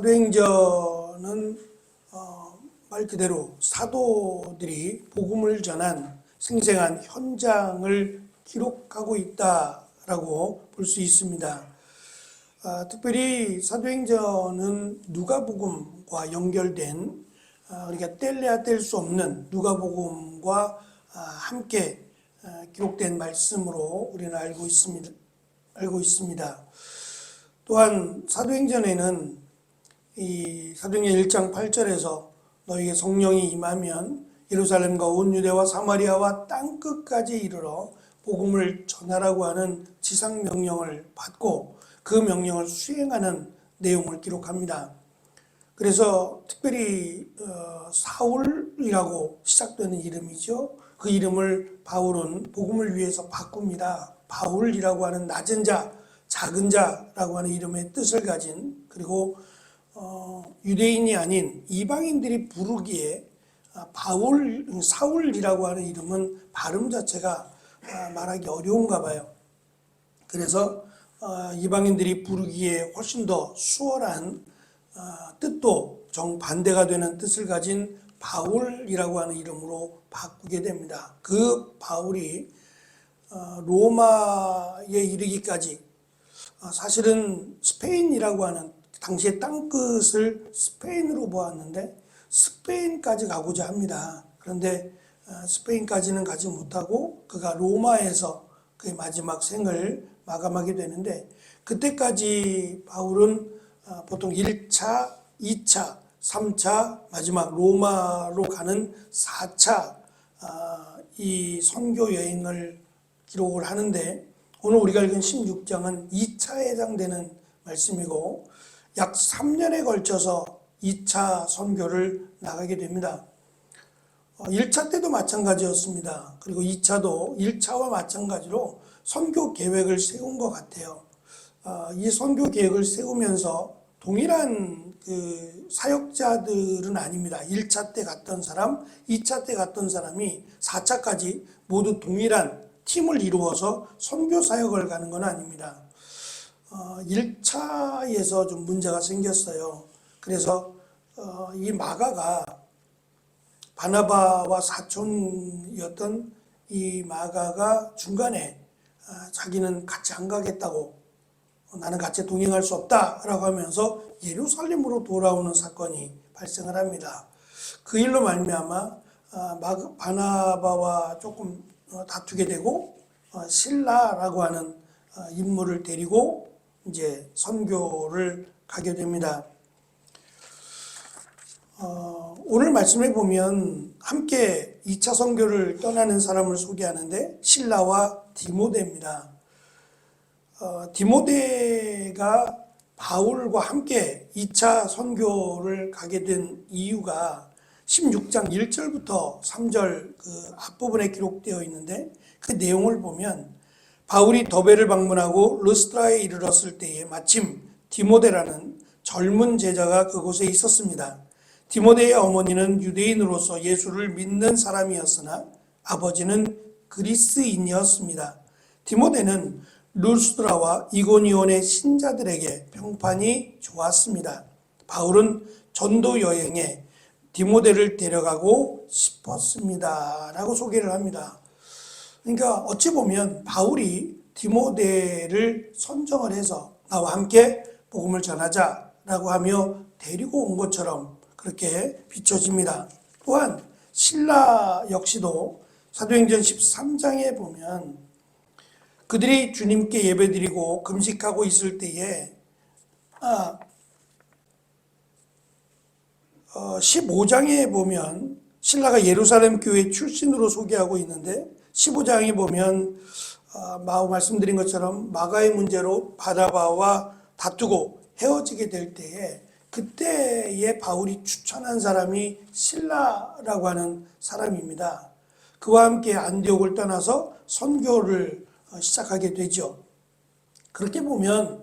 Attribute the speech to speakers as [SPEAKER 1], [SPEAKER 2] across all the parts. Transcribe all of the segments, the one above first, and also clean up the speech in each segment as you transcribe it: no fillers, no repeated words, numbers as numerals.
[SPEAKER 1] 사도행전은 말 그대로 사도들이 복음을 전한 생생한 현장을 기록하고 있다라고 볼 수 있습니다. 특별히 사도행전은 누가복음과 연결된 우리가 뗄래야 뗄 수 없는 누가복음과 함께 기록된 말씀으로 우리는 알고 있습니다. 또한 사도행전에는 이 사도행전 1장 8절에서 너희에게 성령이 임하면 예루살렘과 온 유대와 사마리아와 땅끝까지 이르러 복음을 전하라고 하는 지상 명령을 받고 그 명령을 수행하는 내용을 기록합니다. 그래서 특별히 사울이라고 시작되는 이름이죠. 그 이름을 바울은 복음을 위해서 바꿉니다. 바울이라고 하는 낮은 자, 작은 자라고 하는 이름의 뜻을 가진, 그리고 유대인이 아닌 이방인들이 부르기에 사울이라고 하는 이름은 발음 자체가 말하기 어려운가 봐요. 그래서 이방인들이 부르기에 훨씬 더 수월한 뜻도 정반대가 되는 뜻을 가진 바울이라고 하는 이름으로 바꾸게 됩니다. 그 바울이 로마에 이르기까지 사실은 스페인이라고 하는 당시의 땅끝을 스페인으로 보았는데 스페인까지 가고자 합니다. 그런데 스페인까지는 가지 못하고 그가 로마에서 그의 마지막 생을 마감하게 되는데, 그때까지 바울은 보통 1차, 2차, 3차, 마지막 로마로 가는 4차 이 선교 여행을 기록을 하는데, 오늘 우리가 읽은 16장은 2차에 해당되는 말씀이고 약 3년에 걸쳐서 2차 선교를 나가게 됩니다. 1차 때도 마찬가지였습니다. 그리고 2차도 1차와 마찬가지로 선교 계획을 세운 것 같아요. 이 선교 계획을 세우면서 동일한 그 사역자들은 아닙니다. 1차 때 갔던 사람, 2차 때 갔던 사람이 4차까지 모두 동일한 팀을 이루어서 선교 사역을 가는 건 아닙니다. 1차에서 좀 문제가 생겼어요. 그래서 이 마가가 바나바와 사촌이었던 이 마가가 중간에 자기는 같이 안 가겠다고, 나는 같이 동행할 수 없다라고 하면서 예루살렘으로 돌아오는 사건이 발생을 합니다. 그 일로 말미암아 바나바와 조금 다투게 되고 실라라고 하는 인물을 데리고 이제 선교를 가게 됩니다. 오늘 말씀에 보면 함께 2차 선교를 떠나는 사람을 소개하는데 실라와 디모데입니다. 디모데가 바울과 함께 2차 선교를 가게 된 이유가 16장 1절부터 3절 그 앞부분에 기록되어 있는데, 그 내용을 보면 바울이 더베를 방문하고 르스트라에 이르렀을 때에 마침 디모데라는 젊은 제자가 그곳에 있었습니다. 디모데의 어머니는 유대인으로서 예수를 믿는 사람이었으나 아버지는 그리스인이었습니다. 디모데는 르스트라와 이고니온의 신자들에게 평판이 좋았습니다. 바울은 전도 여행에 디모데를 데려가고 싶었습니다 라고 소개를 합니다. 그러니까 어찌 보면 바울이 디모데를 선정을 해서 나와 함께 복음을 전하자라고 하며 데리고 온 것처럼 그렇게 비춰집니다. 또한 실라 역시도 사도행전 13장에 보면 그들이 주님께 예배드리고 금식하고 있을 때에 15장에 보면 실라가 예루살렘 교회 출신으로 소개하고 있는데, 15장에 보면 말씀드린 것처럼 마가의 문제로 바나바와 다투고 헤어지게 될 때에 그때에 바울이 추천한 사람이 실라라고 하는 사람입니다. 그와 함께 안디옥을 떠나서 선교를 시작하게 되죠. 그렇게 보면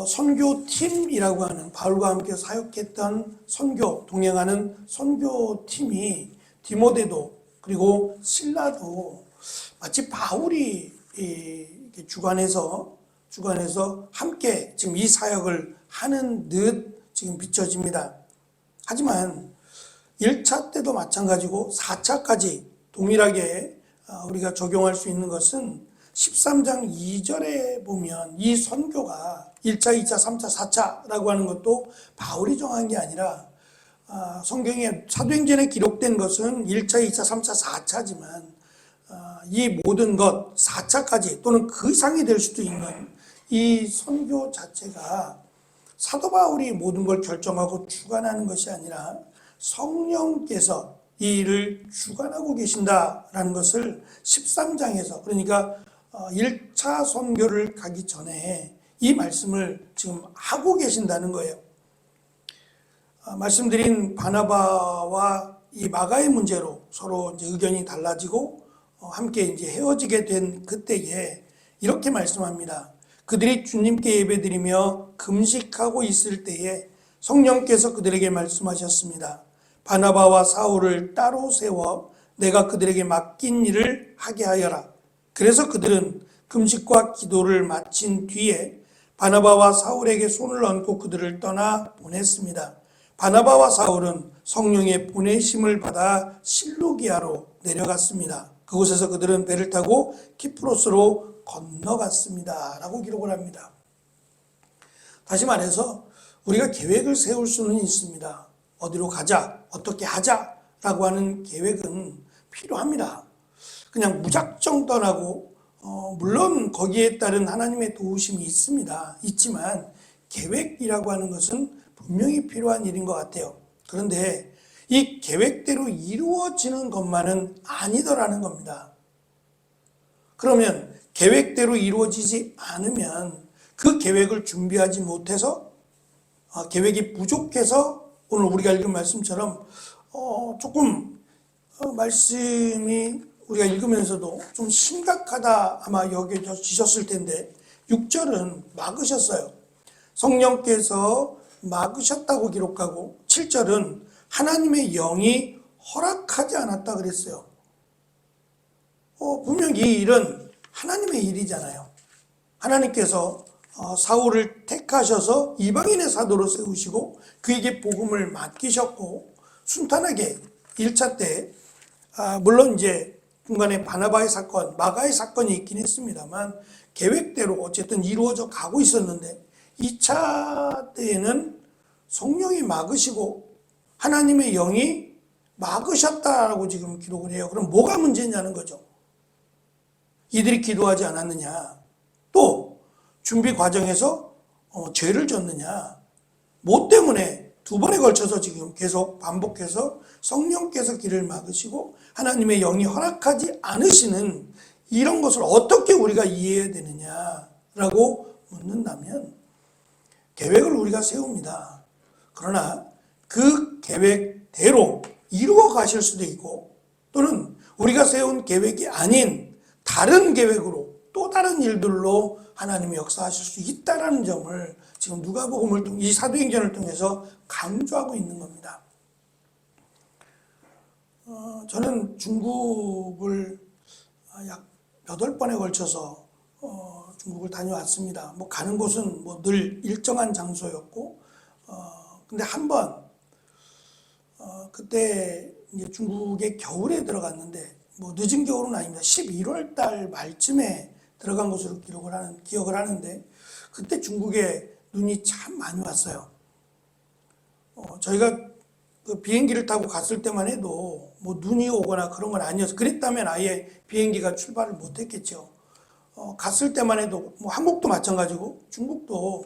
[SPEAKER 1] 선교팀이라고 하는 바울과 함께 사역했던 동행하는 선교팀이 디모데도 그리고 실라도 마치 바울이 주관해서 함께 지금 이 사역을 하는 듯 지금 비춰집니다. 하지만 1차 때도 마찬가지고 4차까지 동일하게 우리가 적용할 수 있는 것은 13장 2절에 보면 이 선교가 1차, 2차, 3차, 4차라고 하는 것도 바울이 정한 게 아니라 성경에 사도행전에 기록된 것은 1차, 2차, 3차, 4차지만 이 모든 것 4차까지 또는 그 이상이 될 수도 있는 이 선교 자체가 사도 바울이 모든 걸 결정하고 주관하는 것이 아니라 성령께서 이 일을 주관하고 계신다라는 것을 13장에서 그러니까 1차 선교를 가기 전에 이 말씀을 지금 하고 계신다는 거예요. 말씀드린 바나바와 이 마가의 문제로 서로 이제 의견이 달라지고 함께 이제 헤어지게 된 그때에 이렇게 말씀합니다. 그들이 주님께 예배드리며 금식하고 있을 때에 성령께서 그들에게 말씀하셨습니다. 바나바와 사울을 따로 세워 내가 그들에게 맡긴 일을 하게 하여라. 그래서 그들은 금식과 기도를 마친 뒤에 바나바와 사울에게 손을 얹고 그들을 떠나 보냈습니다. 바나바와 사울은 성령의 보내심을 받아 실루기아로 내려갔습니다. 그곳에서 그들은 배를 타고 키프로스로 건너갔습니다. 라고 기록을 합니다. 다시 말해서 우리가 계획을 세울 수는 있습니다. 어디로 가자, 어떻게 하자 라고 하는 계획은 필요합니다. 그냥 무작정 떠나고 물론 거기에 따른 하나님의 도우심이 있지만 계획이라고 하는 것은 분명히 필요한 일인 것 같아요. 그런데 이 계획대로 이루어지는 것만은 아니더라는 겁니다. 그러면 계획대로 이루어지지 않으면 그 계획을 준비하지 못해서 계획이 부족해서 오늘 우리가 읽은 말씀처럼 조금 말씀이 우리가 읽으면서도 좀 심각하다 아마 여겨지셨을 텐데 6절은 막으셨어요. 성령께서 막으셨다고 기록하고 7절은 하나님의 영이 허락하지 않았다 그랬어요. 분명히 이 일은 하나님의 일이잖아요. 하나님께서 사울을 택하셔서 이방인의 사도로 세우시고 그에게 복음을 맡기셨고 순탄하게 1차 때 물론 이제 중간에 바나바의 사건, 마가의 사건이 있긴 했습니다만 계획대로 어쨌든 이루어져 가고 있었는데 2차 때에는 성령이 막으시고 하나님의 영이 막으셨다라고 지금 기록을 해요. 그럼 뭐가 문제냐는 거죠. 이들이 기도하지 않았느냐, 또 준비 과정에서 죄를 졌느냐, 뭐 때문에 두 번에 걸쳐서 지금 계속 반복해서 성령께서 길을 막으시고 하나님의 영이 허락하지 않으시는 이런 것을 어떻게 우리가 이해해야 되느냐라고 묻는다면 계획을 우리가 세웁니다. 그러나 그 계획대로 이루어 가실 수도 있고 또는 우리가 세운 계획이 아닌 다른 계획으로 또 다른 일들로 하나님이 역사하실 수 있다는 점을 지금 누가복음을 통해 이 사도행전을 통해서 강조하고 있는 겁니다. 저는 중국을 약 8번에 걸쳐서 중국을 다녀왔습니다. 뭐 가는 곳은 뭐 늘 일정한 장소였고, 근데 한 번 그때 이제 중국의 겨울에 들어갔는데 뭐 늦은 겨울은 아닙니다. 11월 달 말쯤에 들어간 것으로 기억을 하는데 그때 중국에 눈이 참 많이 왔어요. 저희가 그 비행기를 타고 갔을 때만 해도 뭐 눈이 오거나 그런 건 아니어서 그랬다면 아예 비행기가 출발을 못했겠죠. 갔을 때만 해도 뭐 한국도 마찬가지고 중국도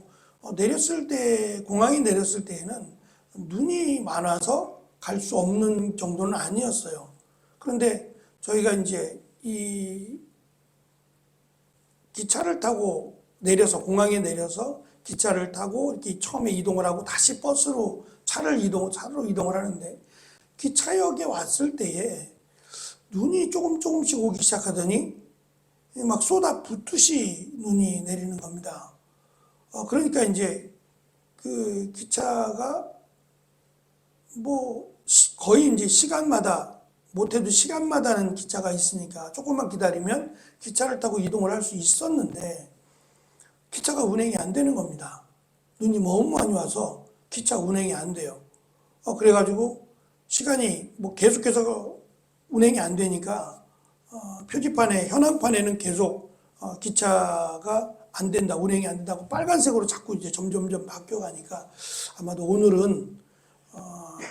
[SPEAKER 1] 내렸을 때 공항에 내렸을 때에는 눈이 많아서 갈 수 없는 정도는 아니었어요. 그런데 저희가 이제 이 기차를 타고 내려서 공항에 내려서 기차를 타고 이렇게 처음에 이동을 하고 다시 버스로 차로 이동을 하는데 기차역에 왔을 때에 눈이 조금씩 오기 시작하더니 막 쏟아 붓듯이 눈이 내리는 겁니다. 그러니까 이제 그 기차가 뭐 거의 이제 시간마다 못해도 시간마다는 기차가 있으니까 조금만 기다리면 기차를 타고 이동을 할 수 있었는데 기차가 운행이 안 되는 겁니다. 눈이 너무 많이 와서 기차 운행이 안 돼요. 그래가지고 시간이 뭐 계속해서 운행이 안 되니까 표지판에 현황판에는 계속 기차가 안 된다, 운행이 안 된다고 빨간색으로 자꾸 이제 점점점 바뀌어가니까 아마도 오늘은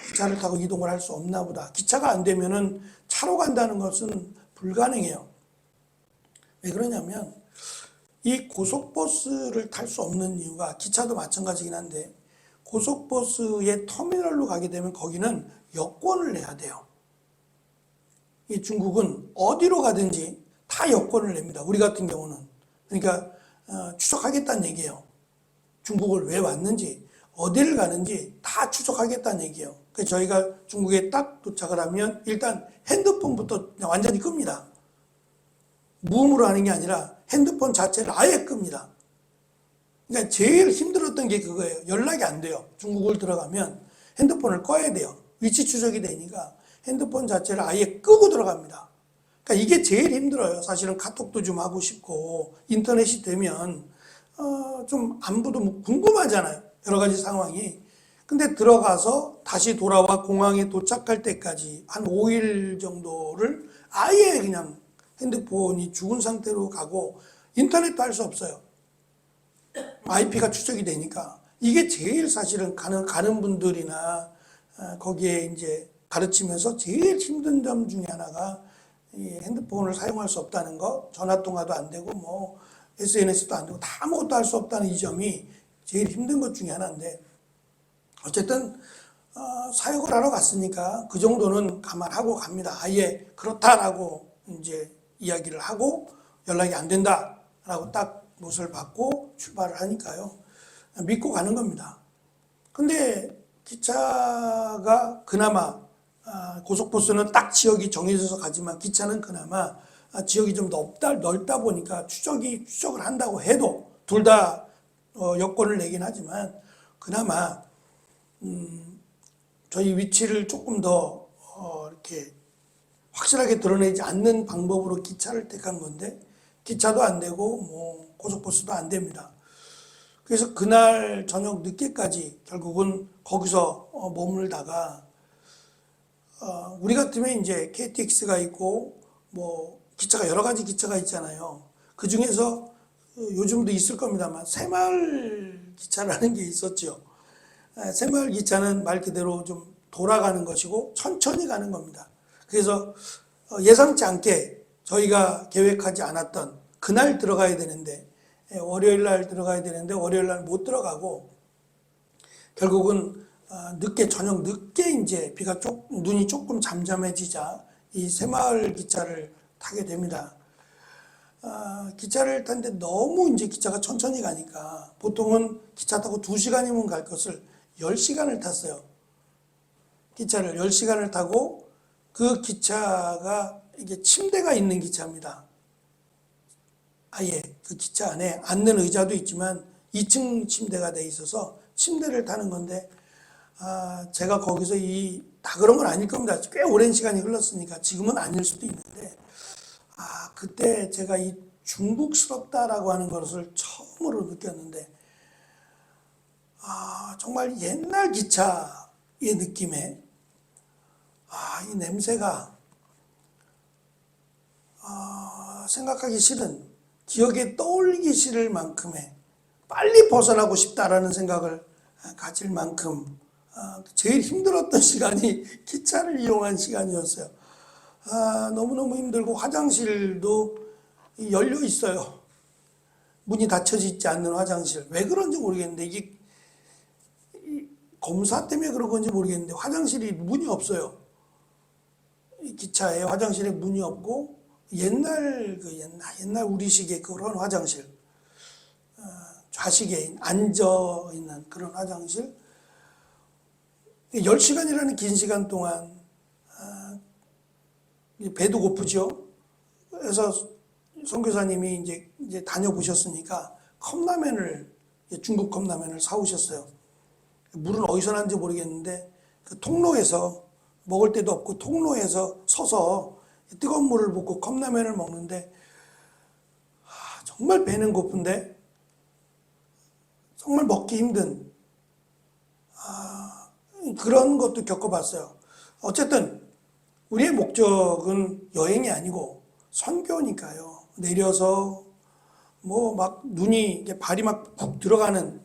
[SPEAKER 1] 기차를 타고 이동을 할 수 없나 보다. 기차가 안 되면은 차로 간다는 것은 불가능해요. 왜 그러냐면 이 고속버스를 탈 수 없는 이유가, 기차도 마찬가지긴 한데 고속버스의 터미널로 가게 되면 거기는 여권을 내야 돼요. 이 중국은 어디로 가든지 다 여권을 냅니다. 우리 같은 경우는. 그러니까 추적하겠다는 얘기예요. 중국을 왜 왔는지, 어디를 가는지 다 추적하겠다는 얘기예요. 그래서 저희가 중국에 딱 도착을 하면 일단 핸드폰부터 완전히 끕니다. 무음으로 하는 게 아니라 핸드폰 자체를 아예 끕니다. 그러니까 제일 힘들었던 게 그거예요. 연락이 안 돼요. 중국을 들어가면 핸드폰을 꺼야 돼요. 위치 추적이 되니까 핸드폰 자체를 아예 끄고 들어갑니다. 그러니까 이게 제일 힘들어요. 사실은 카톡도 좀 하고 싶고, 인터넷이 되면 좀 안부도 궁금하잖아요. 여러 가지 상황이. 근데 들어가서 다시 돌아와 공항에 도착할 때까지 한 5일 정도를 아예 그냥 핸드폰이 죽은 상태로 가고 인터넷도 할 수 없어요. IP가 추적이 되니까. 이게 제일 사실은 가는 분들이나 거기에 이제 가르치면서 제일 힘든 점 중에 하나가 이 핸드폰을 사용할 수 없다는 거, 전화 통화도 안 되고 뭐 SNS도 안 되고 다 아무것도 할 수 없다는 이 점이 제일 힘든 것 중에 하나인데, 어쨌든 사역을 하러 갔으니까 그 정도는 감안하고 갑니다. 아예 그렇다라고 이제 이야기를 하고 연락이 안 된다라고 딱 못을 받고 출발을 하니까요. 믿고 가는 겁니다. 근데 기차가 그나마 고속버스는 딱 지역이 정해져서 가지만 기차는 그나마 지역이 좀 넓다 보니까 추적을 한다고 해도 둘 다 여권을 내긴 하지만 그나마 저희 위치를 조금 더 이렇게 확실하게 드러내지 않는 방법으로 기차를 택한 건데 기차도 안 되고 뭐 고속버스도 안 됩니다. 그래서 그날 저녁 늦게까지 결국은 거기서 머물다가 우리 같으면 이제 KTX가 있고 뭐 기차가 여러 가지 기차가 있잖아요. 그 중에서 요즘도 있을 겁니다만 새마을 기차라는 게 있었죠. 새마을 기차는 말 그대로 좀 돌아가는 것이고 천천히 가는 겁니다. 그래서 예상치 않게 저희가 계획하지 않았던 그날 들어가야 되는데 월요일 날 들어가야 되는데 월요일 날 못 들어가고 결국은 저녁 늦게 이제 눈이 조금 잠잠해지자 이 새마을 기차를 타게 됩니다. 기차를 탔는데 너무 이제 기차가 천천히 가니까 보통은 기차 타고 2시간이면 갈 것을 10시간을 탔어요. 기차를 10시간을 타고 그 기차가 이게 침대가 있는 기차입니다. 아예 그 기차 안에 앉는 의자도 있지만 2층 침대가 돼 있어서 침대를 타는 건데 제가 거기서 다 그런 건 아닐 겁니다. 꽤 오랜 시간이 흘렀으니까 지금은 아닐 수도 있는데 그때 제가 이 중국스럽다라고 하는 것을 처음으로 느꼈는데 정말 옛날 기차의 느낌에 이 냄새가 생각하기 싫은, 기억에 떠올리기 싫을 만큼의 빨리 벗어나고 싶다라는 생각을 가질 만큼 제일 힘들었던 시간이 기차를 이용한 시간이었어요. 너무너무 힘들고 화장실도 열려 있어요. 문이 닫혀져 있지 않는 화장실. 왜 그런지 모르겠는데 이게 검사 때문에 그런 건지 모르겠는데 화장실이 문이 없어요. 이 기차에 화장실에 문이 없고 옛날 우리식의 그런 화장실, 좌식에 앉아 있는 그런 화장실. 10시간이라는 긴 시간 동안 배도 고프죠. 그래서 선교사님이 이제 다녀보셨으니까 중국 컵라면을 사오셨어요. 물은 어디서 났는지 모르겠는데 그 통로에서 먹을 데도 없고 통로에서 서서 뜨거운 물을 붓고 컵라면을 먹는데 정말 배는 고픈데 정말 먹기 힘든 그런 것도 겪어봤어요. 어쨌든 우리의 목적은 여행이 아니고 선교니까요. 내려서 뭐 막 눈이 이게 발이 막 푹 들어가는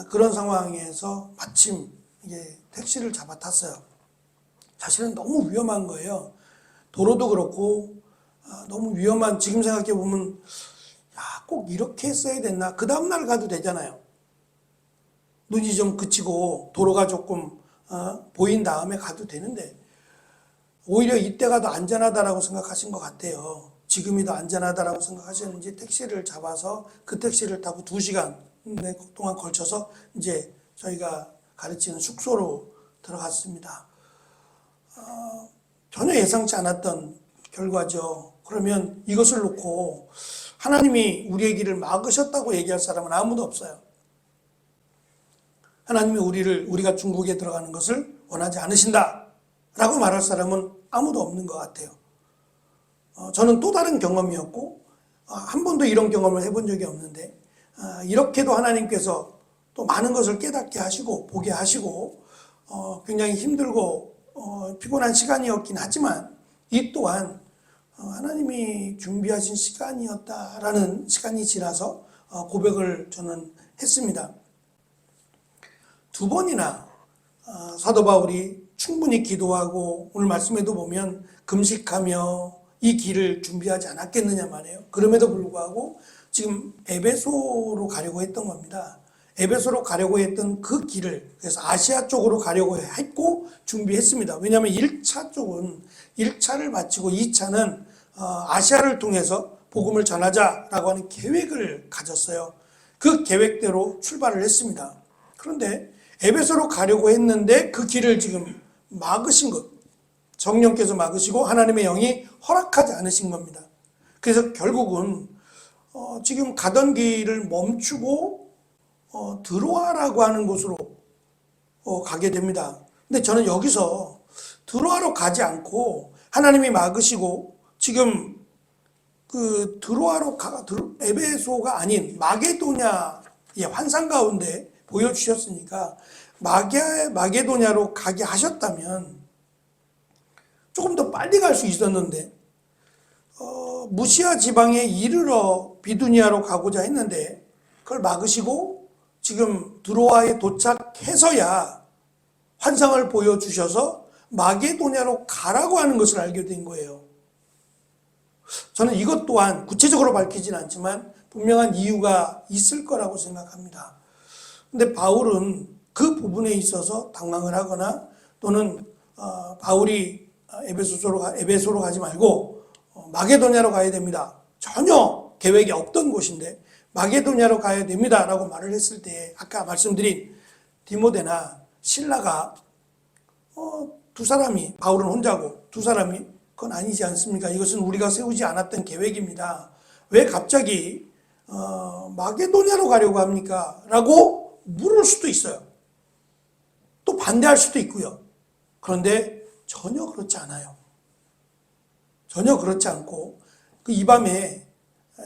[SPEAKER 1] 그런 상황에서 마침 이게 택시를 잡아 탔어요. 사실은 너무 위험한 거예요. 도로도 그렇고 너무 위험한, 지금 생각해 보면 야, 꼭 이렇게 했어야 됐나? 그 다음날 가도 되잖아요. 눈이 좀 그치고 도로가 조금 보인 다음에 가도 되는데 오히려 이때가 더 안전하다라고 생각하신 것 같아요. 지금이 더 안전하다라고 생각하셨는지 택시를 잡아서 그 택시를 타고 2시간 동안 걸쳐서 이제 저희가 가르치는 숙소로 들어갔습니다. 전혀 예상치 않았던 결과죠. 그러면 이것을 놓고 하나님이 우리의 길을 막으셨다고 얘기할 사람은 아무도 없어요. 하나님이 우리가 중국에 들어가는 것을 원하지 않으신다 라고 말할 사람은 아무도 없는 것 같아요. 저는 또 다른 경험이었고 한 번도 이런 경험을 해본 적이 없는데 이렇게도 하나님께서 또 많은 것을 깨닫게 하시고 보게 하시고 굉장히 힘들고 피곤한 시간이었긴 하지만 이 또한 하나님이 준비하신 시간이었다라는 시간이 지나서 고백을 저는 했습니다. 2번이나 사도 바울이 충분히 기도하고 오늘 말씀에도 보면 금식하며 이 길을 준비하지 않았겠느냐 말이에요. 그럼에도 불구하고 지금 에베소로 가려고 했던 겁니다. 에베소로 가려고 했던 그 길을 그래서 아시아 쪽으로 가려고 했고 준비했습니다. 왜냐하면 1차 쪽은 1차를 마치고 2차는 아시아를 통해서 복음을 전하자라고 하는 계획을 가졌어요. 그 계획대로 출발을 했습니다. 그런데 에베소로 가려고 했는데 그 길을 지금 막으신 것, 성령께서 막으시고 하나님의 영이 허락하지 않으신 겁니다. 그래서 결국은 지금 가던 길을 멈추고 드로아라고 하는 곳으로 가게 됩니다. 근데 저는 여기서 드로아로 가지 않고 하나님이 막으시고 지금 그 에베소가 아닌 마게도냐의 환상 가운데 보여주셨으니까 마게도냐로 가게 하셨다면 조금 더 빨리 갈 수 있었는데 무시아 지방에 이르러 비두니아로 가고자 했는데 그걸 막으시고 지금 드로아에 도착해서야 환상을 보여주셔서 마게도냐로 가라고 하는 것을 알게 된 거예요. 저는 이것 또한 구체적으로 밝히진 않지만 분명한 이유가 있을 거라고 생각합니다. 근데 바울은 그 부분에 있어서 당황을 하거나 또는 바울이 에베소로 가지 말고 마게도냐로 가야 됩니다. 전혀 계획이 없던 곳인데 마게도냐로 가야 됩니다 라고 말을 했을 때 아까 말씀드린 디모데나 실라가 2사람이 바울은 혼자고 2사람이 그건 아니지 않습니까? 이것은 우리가 세우지 않았던 계획입니다. 왜 갑자기 마게도냐로 가려고 합니까? 라고 물을 수도 있어요. 또 반대할 수도 있고요. 그런데 전혀 그렇지 않아요. 전혀 그렇지 않고 이 밤에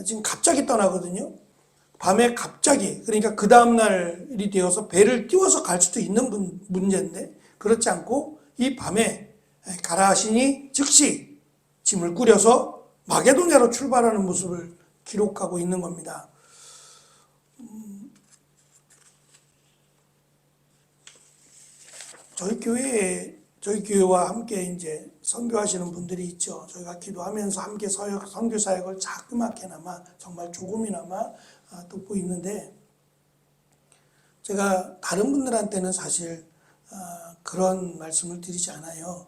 [SPEAKER 1] 지금 갑자기 떠나거든요. 밤에 갑자기 그러니까 그 다음날이 되어서 배를 띄워서 갈 수도 있는 문제인데 그렇지 않고 이 밤에 가라 하시니 즉시 짐을 꾸려서 마게도냐로 출발하는 모습을 기록하고 있는 겁니다. 저희 교회와 함께 이제 선교하시는 분들이 있죠. 저희가 기도하면서 함께 선교 사역을 자그맣게나마 정말 조금이나마 돕고 있는데 제가 다른 분들한테는 사실 그런 말씀을 드리지 않아요.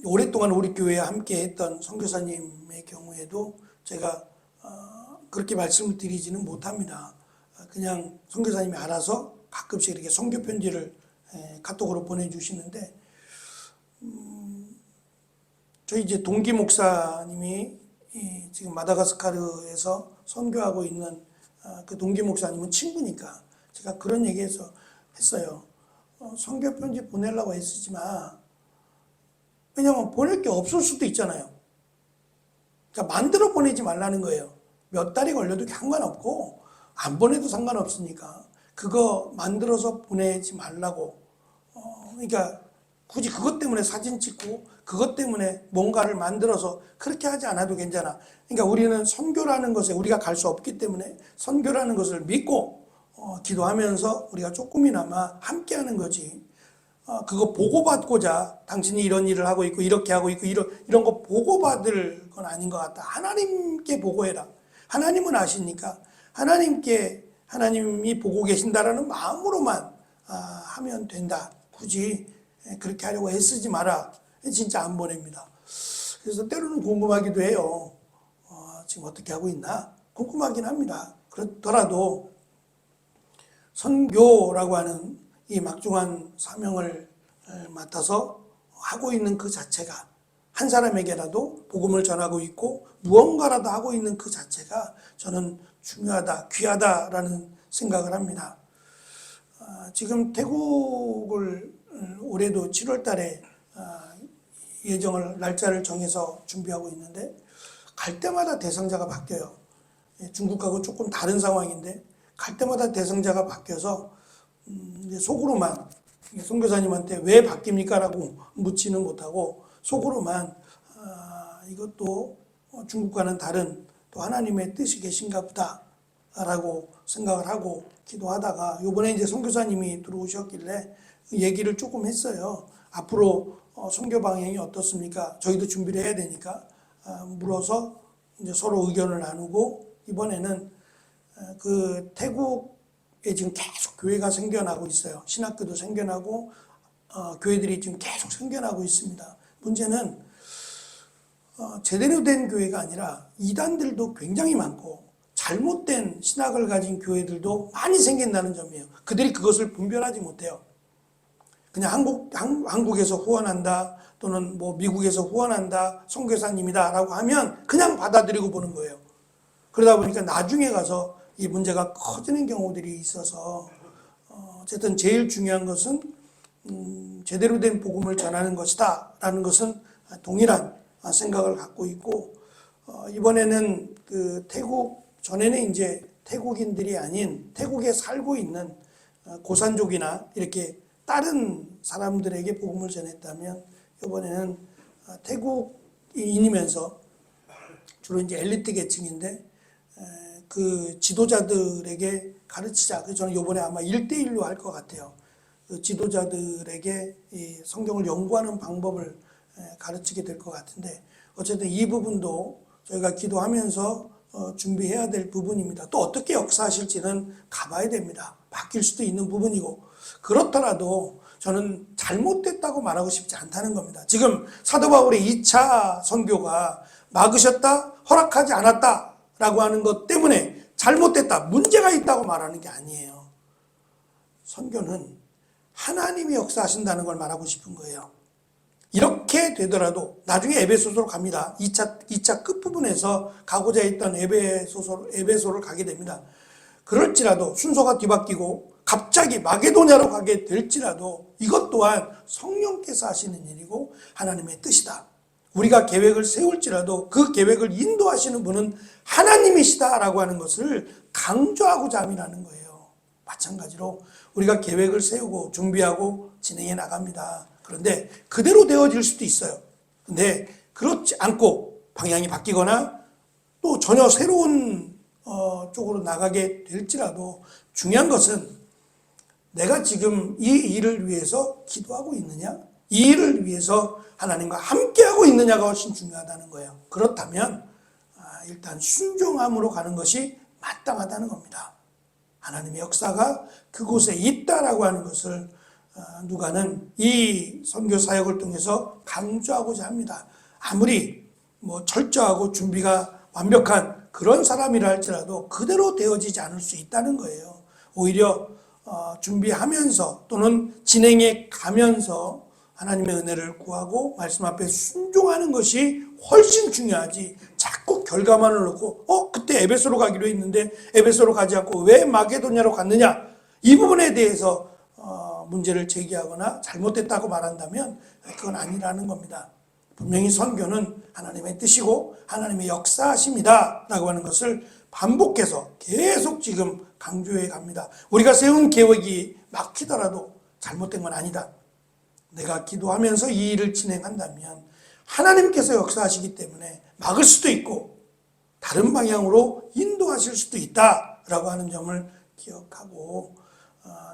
[SPEAKER 1] 오랫동안 우리 교회에 함께 했던 선교사님의 경우에도 제가 그렇게 말씀을 드리지는 못합니다. 그냥 선교사님이 알아서 가끔씩 이렇게 선교 편지를 카톡으로 보내주시는데 저희 이제 동기 목사님이 지금 마다가스카르에서 선교하고 있는 그 동기 목사님은 친구니까 제가 그런 얘기해서 했어요. 선교 편지 보내려고 애쓰지 마. 왜냐면 보낼 게 없을 수도 있잖아요. 그러니까 만들어 보내지 말라는 거예요. 몇 달이 걸려도 상관없고 안 보내도 상관없으니까. 그거 만들어서 보내지 말라고. 그러니까 굳이 그것 때문에 사진 찍고 그것 때문에 뭔가를 만들어서 그렇게 하지 않아도 괜찮아. 그러니까 우리는 선교라는 것에 우리가 갈 수 없기 때문에 선교라는 것을 믿고 기도하면서 우리가 조금이나마 함께하는 거지. 그거 보고받고자 당신이 이런 일을 하고 있고 이렇게 하고 있고 이런 거 보고받을 건 아닌 것 같다. 하나님께 보고해라. 하나님은 아시니까 하나님이 보고 계신다라는 마음으로만 하면 된다. 굳이 그렇게 하려고 애쓰지 마라. 진짜 안 보냅니다. 그래서 때로는 궁금하기도 해요. 지금 어떻게 하고 있나? 궁금하긴 합니다. 그렇더라도 선교라고 하는 이 막중한 사명을 맡아서 하고 있는 그 자체가 한 사람에게라도 복음을 전하고 있고 무언가라도 하고 있는 그 자체가 저는 중요하다, 귀하다라는 생각을 합니다. 지금 태국을 올해도 7월 달에 날짜를 정해서 준비하고 있는데 갈 때마다 대상자가 바뀌어요. 중국하고 조금 다른 상황인데 갈 때마다 대상자가 바뀌어서 속으로만 선교사님한테 왜 바뀝니까? 라고 묻지는 못하고 속으로만 이것도 중국과는 다른 또 하나님의 뜻이 계신가 보다 라고 생각을 하고 기도하다가 요번에 이제 선교사님이 들어오셨길래 얘기를 조금 했어요. 앞으로 선교 방향이 어떻습니까? 저희도 준비를 해야 되니까 물어서 이제 서로 의견을 나누고 이번에는 그 태국에 지금 계속 교회가 생겨나고 있어요. 신학교도 생겨나고 교회들이 지금 계속 생겨나고 있습니다. 문제는 제대로 된 교회가 아니라 이단들도 굉장히 많고 잘못된 신학을 가진 교회들도 많이 생긴다는 점이에요. 그들이 그것을 분별하지 못해요. 그냥 한국에서 후원한다 또는 뭐 미국에서 후원한다 선교사님이다 라고 하면 그냥 받아들이고 보는 거예요. 그러다 보니까 나중에 가서 이 문제가 커지는 경우들이 있어서 어쨌든 제일 중요한 것은 제대로 된 복음을 전하는 것이다 라는 것은 동일한 생각을 갖고 있고 이번에는 그 전에는 이제 태국인들이 아닌 태국에 살고 있는 고산족이나 이렇게 다른 사람들에게 복음을 전했다면 이번에는 태국인이면서 주로 이제 엘리트 계층인데 그 지도자들에게 가르치자. 그래서 저는 이번에 아마 1대1로 할 것 같아요. 그 지도자들에게 이 성경을 연구하는 방법을 가르치게 될 것 같은데 어쨌든 이 부분도 저희가 기도하면서 준비해야 될 부분입니다. 또 어떻게 역사하실지는 가봐야 됩니다. 바뀔 수도 있는 부분이고 그렇더라도 저는 잘못됐다고 말하고 싶지 않다는 겁니다. 지금 사도 바울의 2차 선교가 막으셨다, 허락하지 않았다라고 하는 것 때문에 잘못됐다, 문제가 있다고 말하는 게 아니에요. 선교는 하나님이 역사하신다는 걸 말하고 싶은 거예요. 이렇게 되더라도 나중에 에베소서로 갑니다. 2차 끝부분에서 가고자 했던 에베소를 가게 됩니다. 그럴지라도 순서가 뒤바뀌고 갑자기 마게도냐로 가게 될지라도 이것 또한 성령께서 하시는 일이고 하나님의 뜻이다. 우리가 계획을 세울지라도 그 계획을 인도하시는 분은 하나님이시다라고 하는 것을 강조하고자 함이라는 거예요. 마찬가지로 우리가 계획을 세우고 준비하고 진행해 나갑니다. 그런데 그대로 되어질 수도 있어요. 근데 그렇지 않고 방향이 바뀌거나 또 전혀 새로운 쪽으로 나가게 될지라도 중요한 것은 내가 지금 이 일을 위해서 기도하고 있느냐? 이 일을 위해서 하나님과 함께하고 있느냐가 훨씬 중요하다는 거예요. 그렇다면 일단 순종함으로 가는 것이 마땅하다는 겁니다. 하나님의 역사가 그곳에 있다라고 하는 것을 누가는 이 선교 사역을 통해서 강조하고자 합니다. 아무리 철저하고 준비가 완벽한 그런 사람이라 할지라도 그대로 되어지지 않을 수 있다는 거예요. 오히려 준비하면서 또는 진행해 가면서 하나님의 은혜를 구하고 말씀 앞에 순종하는 것이 훨씬 중요하지. 자꾸 결과만을 놓고 그때 에베소로 가기로 했는데 에베소로 가지 않고 왜 마게도냐로 갔느냐, 이 부분에 대해서 문제를 제기하거나 잘못됐다고 말한다면 그건 아니라는 겁니다. 분명히 선교는 하나님의 뜻이고 하나님의 역사하심이다 라고 하는 것을 반복해서 계속 지금 강조해 갑니다. 우리가 세운 계획이 막히더라도 잘못된 건 아니다. 내가 기도하면서 이 일을 진행한다면 하나님께서 역사하시기 때문에 막을 수도 있고 다른 방향으로 인도하실 수도 있다라고 하는 점을 기억하고,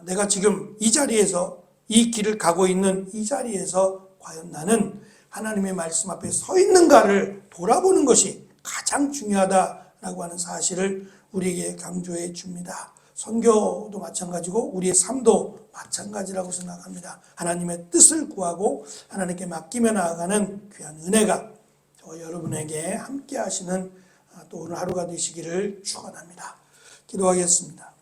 [SPEAKER 1] 내가 지금 이 자리에서, 이 길을 가고 있는 이 자리에서 과연 나는 하나님의 말씀 앞에 서 있는가를 돌아보는 것이 가장 중요하다라고 하는 사실을 우리에게 강조해 줍니다. 선교도 마찬가지고 우리의 삶도 마찬가지라고 생각합니다. 하나님의 뜻을 구하고 하나님께 맡기며 나아가는 귀한 은혜가 저와 여러분에게 함께 하시는 또 오늘 하루가 되시기를 축원합니다. 기도하겠습니다.